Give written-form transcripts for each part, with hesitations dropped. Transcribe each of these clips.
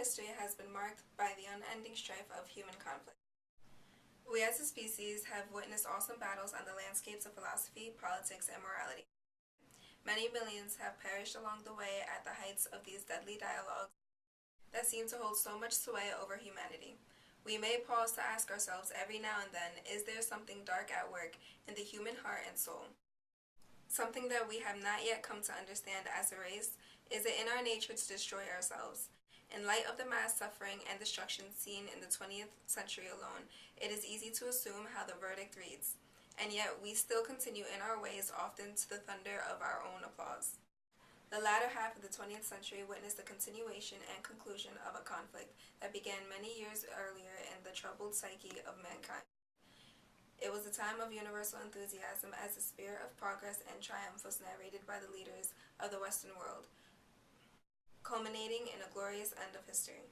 history has been marked by the unending strife of human conflict. We as a species have witnessed awesome battles on the landscapes of philosophy, politics, and morality. Many millions have perished along the way at the heights of these deadly dialogues that seem to hold so much sway over humanity. We may pause to ask ourselves every now and then, is there something dark at work in the human heart and soul? Something that we have not yet come to understand as a race? Is it in our nature to destroy ourselves? In light of the mass suffering and destruction seen in the 20th century alone, it is easy to assume how the verdict reads. And yet we still continue in our ways, often to the thunder of our own applause. The latter half of the 20th century witnessed the continuation and conclusion of a conflict that began many years earlier in the troubled psyche of mankind. It was a time of universal enthusiasm as the spirit of progress and triumph was narrated by the leaders of the Western world, culminating in a glorious end of history.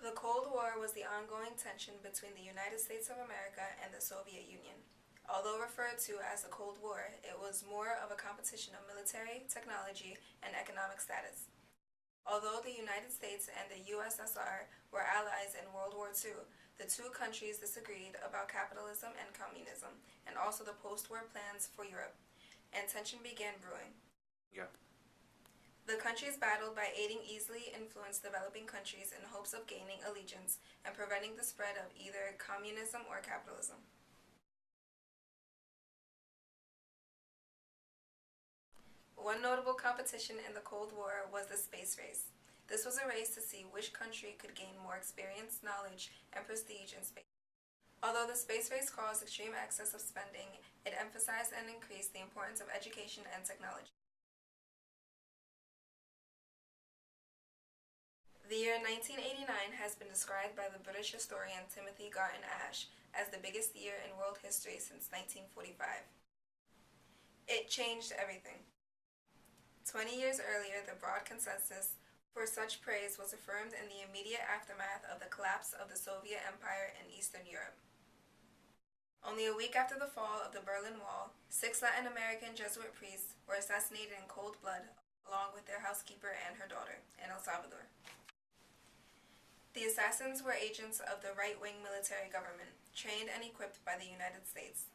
The Cold War was the ongoing tension between the United States of America and the Soviet Union. Although referred to as the Cold War, it was more of a competition of military, technology, and economic status. Although the United States and the USSR were allies in World War II, the two countries disagreed about capitalism and communism, and also the post-war plans for Europe, and tension began brewing. Yeah. The countries battled by aiding easily influenced developing countries in hopes of gaining allegiance and preventing the spread of either communism or capitalism. One notable competition in the Cold War was the space race. This was a race to see which country could gain more experience, knowledge, and prestige in space. Although the space race caused extreme excess of spending, it emphasized and increased the importance of education and technology. The year 1989 has been described by the British historian Timothy Garton Ash as the biggest year in world history since 1945. It changed everything. 20 years earlier, the broad consensus for such praise was affirmed in the immediate aftermath of the collapse of the Soviet Empire in Eastern Europe. Only a week after the fall of the Berlin Wall, 6 Latin American Jesuit priests were assassinated in cold blood, along with their housekeeper and her daughter, in El Salvador. The assassins were agents of the right-wing military government, trained and equipped by the United States.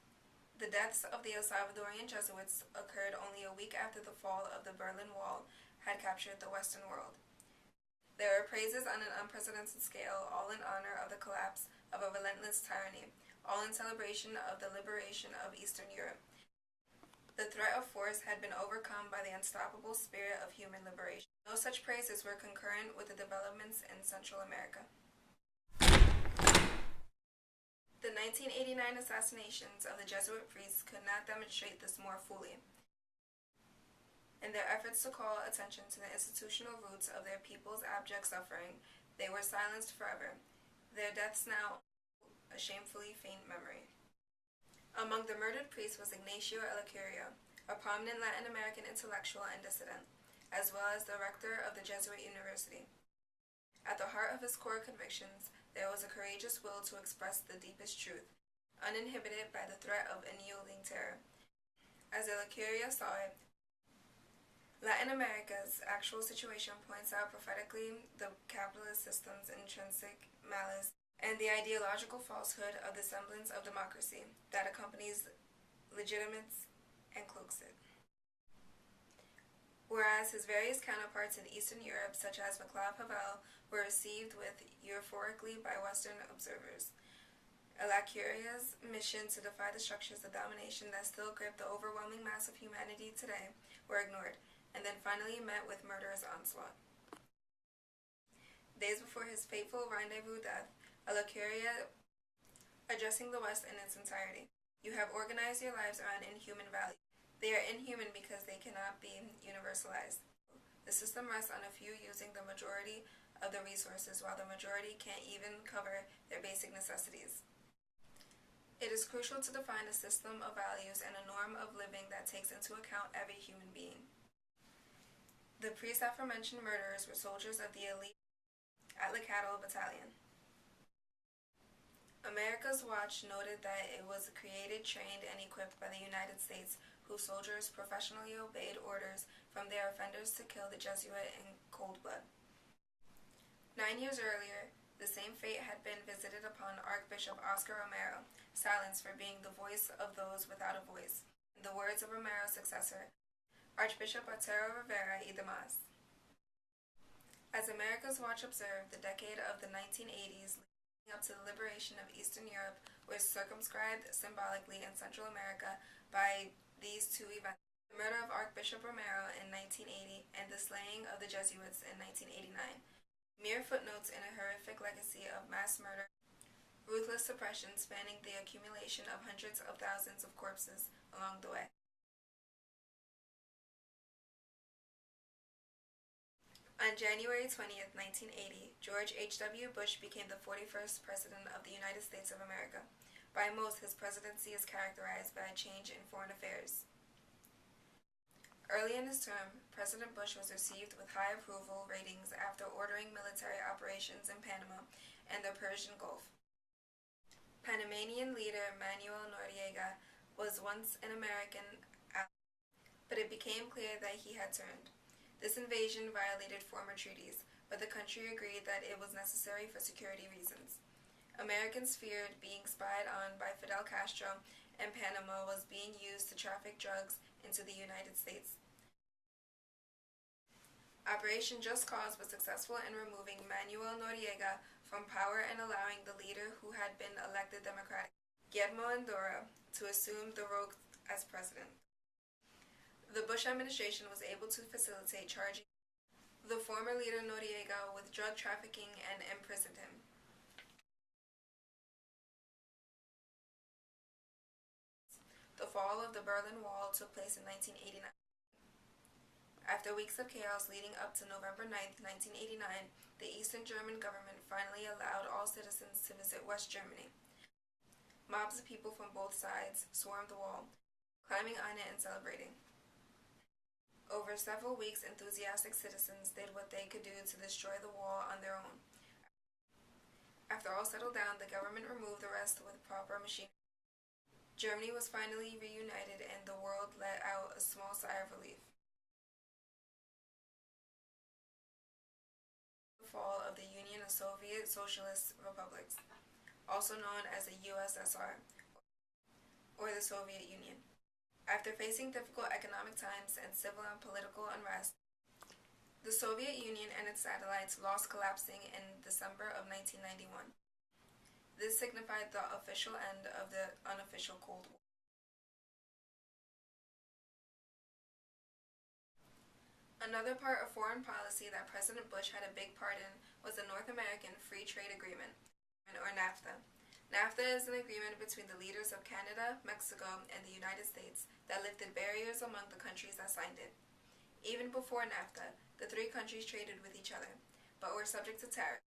The deaths of the El Salvadorian Jesuits occurred only a week after the fall of the Berlin Wall had captured the Western world. There were praises on an unprecedented scale, all in honor of the collapse of a relentless tyranny, all in celebration of the liberation of Eastern Europe. The threat of force had been overcome by the unstoppable spirit of human liberation. No such praises were concurrent with the developments in Central America. The 1989 assassinations of the Jesuit priests could not demonstrate this more fully. In their efforts to call attention to the institutional roots of their people's abject suffering, they were silenced forever, their deaths now a shamefully faint memory. Among the murdered priests was Ignacio Ellacuria, a prominent Latin American intellectual and dissident, as well as the rector of the Jesuit University. At the heart of his core convictions, there was a courageous will to express the deepest truth, uninhibited by the threat of unyielding terror. As Ellacuria saw it, Latin America's actual situation points out prophetically the capitalist system's intrinsic malice and the ideological falsehood of the semblance of democracy that accompanies, legitimates, and cloaks it. Whereas his various counterparts in Eastern Europe, such as Václav Havel, were received with euphorically by Western observers, Ellacuria's mission to defy the structures of domination that still grip the overwhelming mass of humanity today were ignored, and then finally met with murderous onslaught. Days before his fateful rendezvous death, Ellacuria, addressing the West in its entirety, "You have organized your lives around inhuman values. They are inhuman because they cannot be universalized. The system rests on a few using the majority of the resources, while the majority can't even cover their basic necessities. It is crucial to define a system of values and a norm of living that takes into account every human being." The priests aforementioned murderers were soldiers of the elite Atlacatl Battalion. America's Watch noted that it was created, trained, and equipped by the United States, whose soldiers professionally obeyed orders from their offenders to kill the Jesuit in cold blood. 9 years earlier, the same fate had been visited upon Archbishop Oscar Romero, silenced for being the voice of those without a voice. In the words of Romero's successor, Archbishop Otero Rivera y demás. As America's Watch observed, the decade of the 1980s leading up to the liberation of Eastern Europe was circumscribed symbolically in Central America by these two events: the murder of Archbishop Romero in 1980 and the slaying of the Jesuits in 1989. Mere footnotes in a horrific legacy of mass murder, ruthless suppression spanning the accumulation of hundreds of thousands of corpses along the way. On January 20th, 1980, George H.W. Bush became the 41st President of the United States of America. By most, his presidency is characterized by a change in foreign affairs. Early in his term, President Bush was received with high approval ratings after ordering military operations in Panama and the Persian Gulf. Panamanian leader Manuel Noriega was once an American ally, but it became clear that he had turned. This invasion violated former treaties, but the country agreed that it was necessary for security reasons. Americans feared being spied on by Fidel Castro, and Panama was being used to traffic drugs into the United States. Operation Just Cause was successful in removing Manuel Noriega from power and allowing the leader who had been elected Democratic, Guillermo Andorra, to assume the role as president. The Bush administration was able to facilitate charging the former leader Noriega with drug trafficking and imprisoned him. The fall of the Berlin Wall took place in 1989. After weeks of chaos leading up to November 9, 1989, the Eastern German government finally allowed all citizens to visit West Germany. Mobs of people from both sides swarmed the wall, climbing on it and celebrating. Over several weeks, enthusiastic citizens did what they could do to destroy the wall on their own. After all settled down, the government removed the rest with proper machinery. Germany was finally reunited and the world let out a small sigh of relief. The fall of the Union of Soviet Socialist Republics, also known as the USSR, or the Soviet Union. After facing difficult economic times and civil and political unrest, the Soviet Union and its satellites lost, collapsing in December of 1991. This signified the official end of the unofficial Cold War. Another part of foreign policy that President Bush had a big part in was the North American Free Trade Agreement, or NAFTA. NAFTA is an agreement between the leaders of Canada, Mexico, and the United States that lifted barriers among the countries that signed it. Even before NAFTA, the three countries traded with each other, but were subject to tariffs.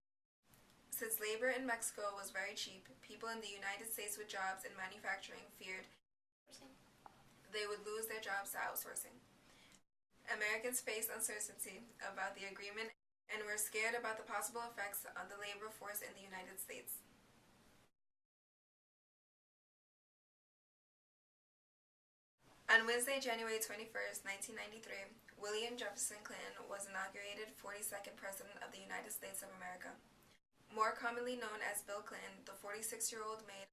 Since labor in Mexico was very cheap, people in the United States with jobs in manufacturing feared they would lose their jobs to outsourcing. Americans faced uncertainty about the agreement and were scared about the possible effects on the labor force in the United States. On Wednesday, January 21st, 1993, William Jefferson Clinton was inaugurated 42nd President of the United States of America. More commonly known as Bill Clinton, the 46-year-old made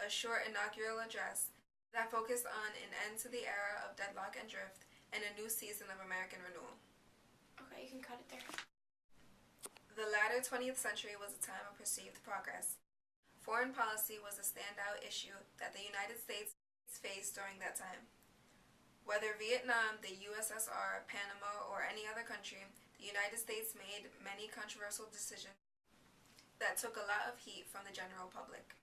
a short inaugural address that focused on an end to the era of deadlock and drift and a new season of American renewal. Okay, you can cut it there. The latter 20th century was a time of perceived progress. Foreign policy was a standout issue that the United States faced during that time. Whether Vietnam, the USSR, Panama, or any other country, the United States made many controversial decisions that took a lot of heat from the general public.